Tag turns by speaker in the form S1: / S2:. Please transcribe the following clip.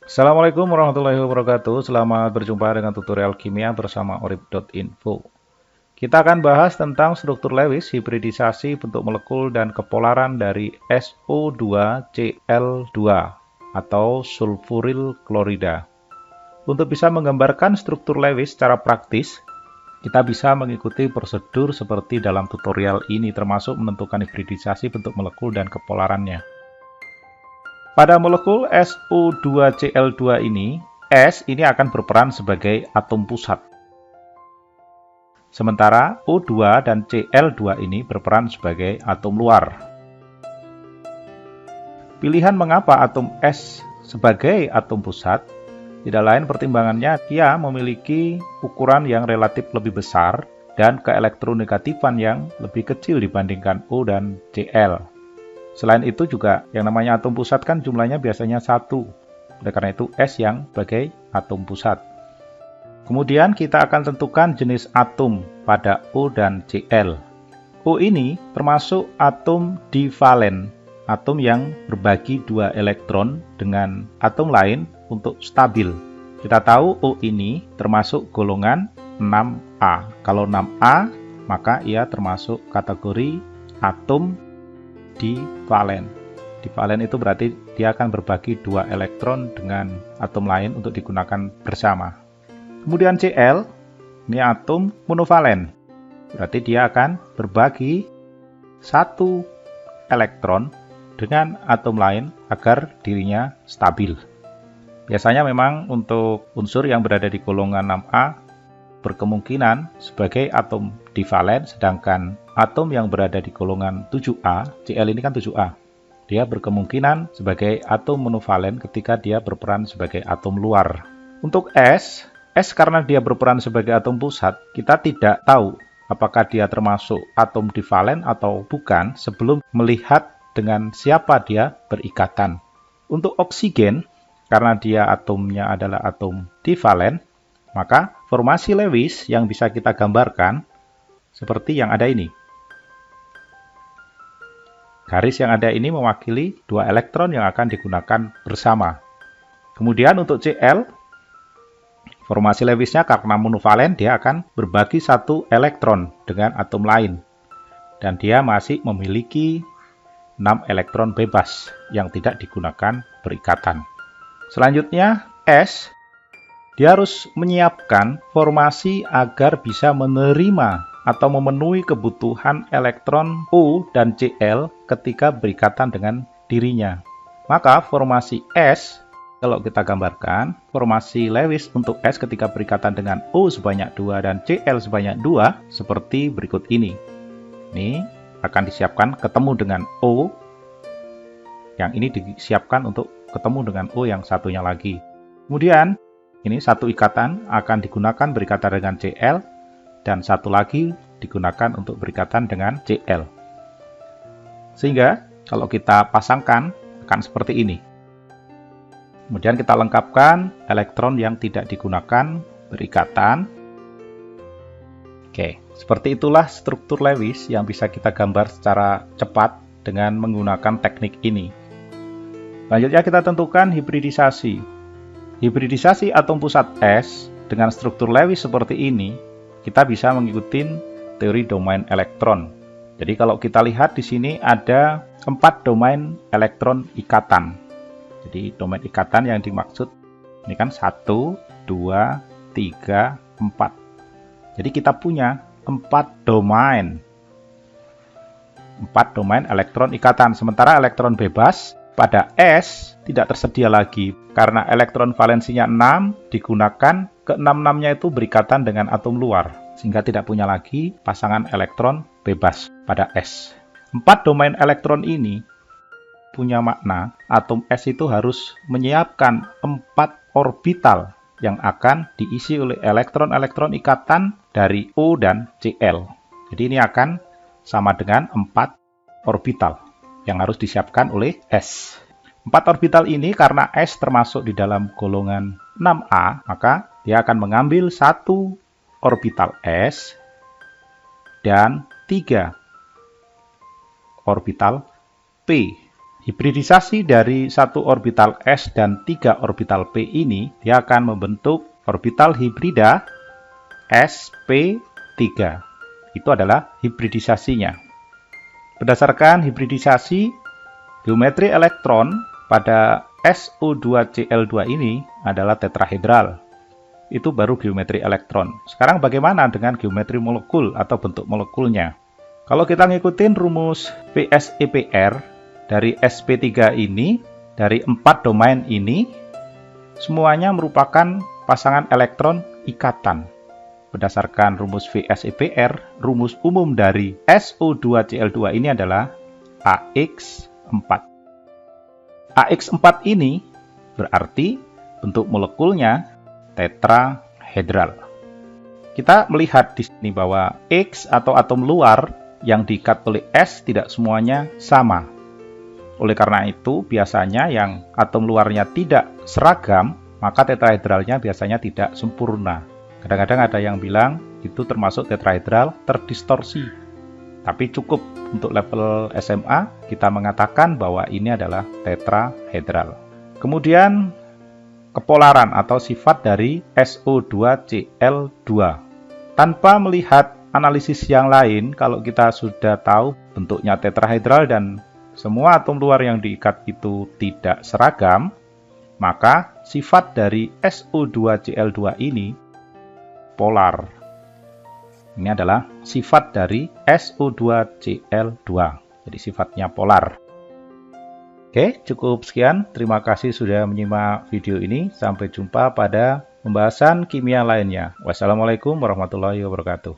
S1: Assalamualaikum warahmatullahi wabarakatuh. Selamat berjumpa dengan tutorial kimia bersama orib.info. Kita akan bahas tentang struktur Lewis, hibridisasi bentuk molekul dan kepolaran dari SO2Cl2 atau sulfuril klorida. Untuk bisa menggambarkan struktur Lewis secara praktis, kita bisa mengikuti prosedur seperti dalam tutorial ini, termasuk menentukan hibridisasi bentuk molekul dan kepolarannya. Pada molekul SO2Cl2 ini, S ini akan berperan sebagai atom pusat. Sementara O2 dan Cl2 ini berperan sebagai atom luar. Pilihan mengapa atom S sebagai atom pusat, tidak lain pertimbangannya dia memiliki ukuran yang relatif lebih besar dan keelektronegatifan yang lebih kecil dibandingkan O dan Cl. Selain itu juga yang namanya atom pusat kan jumlahnya biasanya 1. Oleh karena itu S yang sebagai atom pusat. Kemudian kita akan tentukan jenis atom pada O dan Cl. O ini termasuk atom divalen, atom yang berbagi 2 elektron dengan atom lain untuk stabil. Kita tahu O ini termasuk golongan 6A. Kalau 6A maka ia termasuk kategori atom divalen. Divalen itu berarti dia akan berbagi 2 elektron dengan atom lain untuk digunakan bersama. Kemudian Cl, ini atom monovalen. Berarti dia akan berbagi 1 elektron dengan atom lain agar dirinya stabil. Biasanya memang untuk unsur yang berada di golongan 6A berkemungkinan sebagai atom divalen, sedangkan atom yang berada di golongan 7A, Cl ini kan 7A, dia berkemungkinan sebagai atom monovalen ketika dia berperan sebagai atom luar. Untuk S karena dia berperan sebagai atom pusat, kita tidak tahu apakah dia termasuk atom divalen atau bukan sebelum melihat dengan siapa dia berikatan. Untuk oksigen, karena dia atomnya adalah atom divalen, maka formasi Lewis yang bisa kita gambarkan seperti yang ada ini. Garis yang ada ini mewakili 2 elektron yang akan digunakan bersama. Kemudian untuk Cl, formasi Lewisnya karena monovalen dia akan berbagi 1 elektron dengan atom lain. Dan dia masih memiliki 6 elektron bebas yang tidak digunakan berikatan. Selanjutnya S, dia harus menyiapkan formasi agar bisa menerima atau memenuhi kebutuhan elektron O dan Cl ketika berikatan dengan dirinya. Maka formasi S, kalau kita gambarkan, formasi Lewis untuk S ketika berikatan dengan O sebanyak 2 dan Cl sebanyak 2 seperti berikut ini. Ini akan disiapkan ketemu dengan O, yang ini disiapkan untuk ketemu dengan O yang satunya lagi. Kemudian ini satu ikatan akan digunakan berikatan dengan Cl dan satu lagi digunakan untuk berikatan dengan Cl. Sehingga kalau kita pasangkan akan seperti ini. Kemudian kita lengkapkan elektron yang tidak digunakan berikatan. Oke, seperti itulah struktur Lewis yang bisa kita gambar secara cepat dengan menggunakan teknik ini. Selanjutnya kita tentukan hibridisasi. Hibridisasi atom pusat S dengan struktur Lewis seperti ini, kita bisa mengikuti teori domain elektron. Jadi kalau kita lihat di sini ada 4 domain elektron ikatan. Jadi domain ikatan yang dimaksud ini kan 1, 2, 3, 4. Jadi kita punya 4 domain. 4 domain elektron ikatan. Sementara elektron bebas pada S tidak tersedia lagi karena elektron valensinya 6 digunakan ke 6-6-nya itu berikatan dengan atom luar sehingga tidak punya lagi pasangan elektron bebas pada S. 4 domain elektron ini punya makna atom S itu harus menyiapkan 4 orbital yang akan diisi oleh elektron-elektron ikatan dari O dan Cl. Jadi ini akan sama dengan 4 orbital yang harus disiapkan oleh S. 4 orbital ini karena S termasuk di dalam golongan 6A, maka dia akan mengambil 1 orbital S dan 3 orbital P Hibridisasi dari satu orbital S dan 3 orbital P ini, dia akan membentuk orbital hibrida sp3. Itu adalah hibridisasinya. Berdasarkan hibridisasi, geometri elektron pada SO2Cl2 ini adalah tetrahedral. Itu baru geometri elektron. Sekarang bagaimana dengan geometri molekul atau bentuk molekulnya? Kalau kita ngikutin rumus VSEPR dari sp3 ini, dari 4 domain ini, semuanya merupakan pasangan elektron ikatan. Berdasarkan rumus VSEPR, rumus umum dari SO2Cl2 ini adalah AX4. AX4 ini berarti bentuk molekulnya tetrahedral. Kita melihat di sini bahwa X atau atom luar yang diikat oleh S tidak semuanya sama. Oleh karena itu, biasanya yang atom luarnya tidak seragam, maka tetrahedralnya biasanya tidak sempurna. Kadang-kadang ada yang bilang itu termasuk tetrahedral terdistorsi. Tapi cukup untuk level SMA kita mengatakan bahwa ini adalah tetrahedral. Kemudian kepolaran atau sifat dari SO2Cl2. Tanpa melihat analisis yang lain, kalau kita sudah tahu bentuknya tetrahedral dan semua atom luar yang diikat itu tidak seragam, maka sifat dari SO2Cl2 ini polar. Ini adalah sifat dari SO2Cl2. Jadi sifatnya polar. Oke, cukup sekian. Terima kasih sudah menyimak video ini. Sampai jumpa pada pembahasan kimia lainnya. Wassalamualaikum warahmatullahi wabarakatuh.